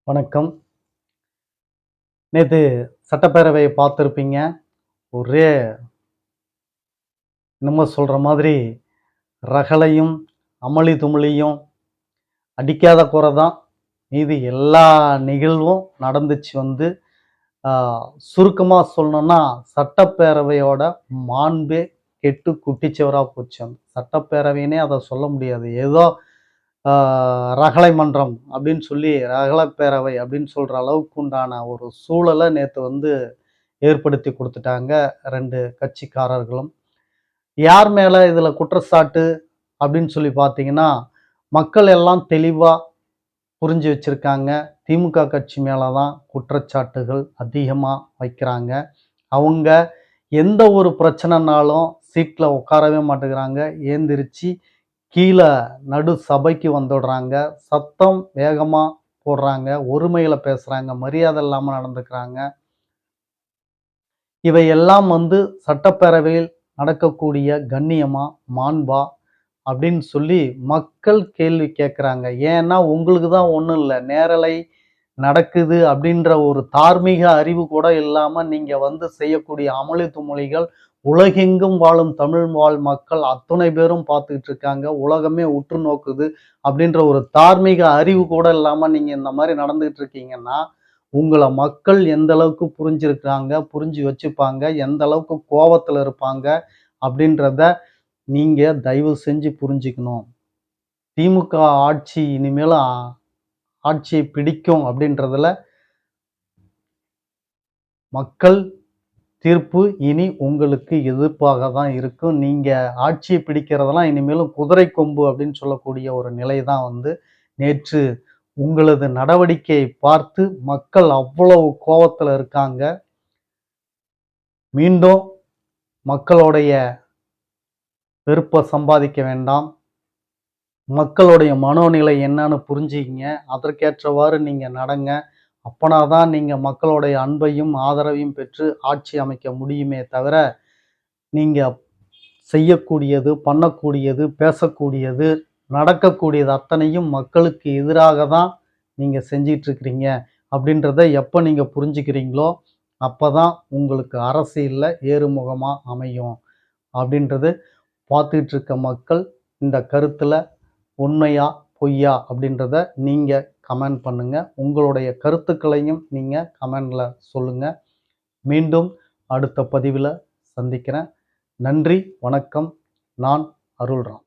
வணக்கம். நேத்து சட்டப்பேரவையை பார்த்துருப்பீங்க. ஒரே என்னமோ சொல்ற மாதிரி ரகளையும், அமளி துமளியும் அடிக்காத குறை தான். மீதி எல்லா நிகழ்வும் நடந்துச்சு வந்து. ஆ சுருக்கமா சொல்லணும்னா, சட்டப்பேரவையோட மாண்பே கெட்டு குட்டிச்சுவரா போச்சு. அந்த சட்டப்பேரவைன்னே அத சொல்ல முடியாது. ஏதோ ஆ ரகளை மன்றம் அப்படின்னு சொல்லி, ரகளப்பேரவை அப்படின்னு சொல்ற அளவுக்கு உண்டான ஒரு சூழல நேத்து வந்து ஏற்படுத்தி குடுத்துட்டாங்க 2 கட்சிக்காரர்களும். யார் மேல இதுல குற்றச்சாட்டு அப்படின்னு சொல்லி பார்த்தீங்கன்னா, மக்கள் எல்லாம் தெளிவா புரிஞ்சு வச்சிருக்காங்க. திமுக கட்சி மேல தான் குற்றச்சாட்டுகள் அதிகமா வைக்கிறாங்க. அவங்க எந்த ஒரு பிரச்சனைனாலும் சீட்ல உட்காரவே மாட்டேங்கிறாங்க. ஏந்திரிச்சு கீழ நடு சபைக்கு வந்துடுறாங்க. சத்தம் வேகமா போடுறாங்க. ஒருமையில பேசுறாங்க. மரியாதை இல்லாம நடந்துக்கிறாங்க. இவையெல்லாம் வந்து சட்டப்பேரவையில் நடக்கக்கூடிய கண்ணியமா, மாண்பா அப்படின்னு சொல்லி மக்கள் கேள்வி கேட்குறாங்க. ஏன்னா, உங்களுக்கு தான் ஒண்ணும் இல்ல. நேரலை நடக்குது அப்படின்ற ஒரு தார்மீக அறிவு கூட இல்லாம நீங்க வந்து செய்யக்கூடிய அமளி துமளிகள் உலகெங்கும் வாழும் தமிழ் வாழ் மக்கள் அத்துணை பேரும் பார்த்துக்கிட்டு இருக்காங்க. உலகமே உற்று நோக்குது அப்படின்ற ஒரு தார்மீக அறிவு கூட இல்லாம நீங்க இந்த மாரி நடந்துகிட்டு இருக்கீங்கன்னா, உங்கள மக்கள் எந்த அளவுக்கு புரிஞ்சிருக்காங்க, புரிஞ்சு வச்சுப்பாங்க, எந்த அளவுக்கு கோவத்துல இருப்பாங்க அப்படின்றத நீங்க தயவு செஞ்சு புரிஞ்சுக்கணும். திமுக ஆட்சி இனிமேலும் ஆட்சியை பிடிக்கும் அப்படின்றதுல மக்கள் தீர்ப்பு இனி உங்களுக்கு எதிர்ப்பாக தான் இருக்கும். நீங்க ஆட்சியை பிடிக்கிறதெல்லாம் இனிமேலும் குதிரை கொம்பு அப்படின்னு சொல்லக்கூடிய ஒரு நிலை தான் வந்து நேற்று உங்களது நடவடிக்கையை பார்த்து மக்கள் அவ்வளவு கோவத்துல இருக்காங்க. மீண்டும் மக்களுடைய வெறுப்ப சம்பாதிக்க வேண்டாம். மக்களுடைய மனோநிலை என்னன்னு புரிஞ்சுக்கிங்க. அதற்கேற்றவாறு நீங்க நடங்க. அப்பனாதான் நீங்க மக்களுடைய அன்பையும், ஆதரவையும் பெற்று ஆட்சி அமைக்க முடியுமே தவிர, நீங்க செய்யக்கூடியது, பண்ணக்கூடியது, பேசக்கூடியது, நடக்கக்கூடியது அத்தனையும் மக்களுக்கு எதிராக தான் நீங்க செஞ்சிட்டு இருக்கிறீங்க. அப்படின்றத எப்ப நீங்க புரிஞ்சுக்கிறீங்களோ, அப்பதான் உங்களுக்கு அரசியல்ல ஏறுமுகமா அமையும். அப்படின்றது பார்த்துக்கிட்டு இருக்க மக்கள் இந்த கருத்துல உண்மையா, பொய்யா அப்படின்றத நீங்க கமெண்ட் பண்ணுங்க. உங்களுடைய கருத்துக்களையும் நீங்க கமெண்ட்ல சொல்லுங்க. மீண்டும் அடுத்த பதிவுல சந்திக்கிறேன். நன்றி, வணக்கம். நான் அருள்ராம்.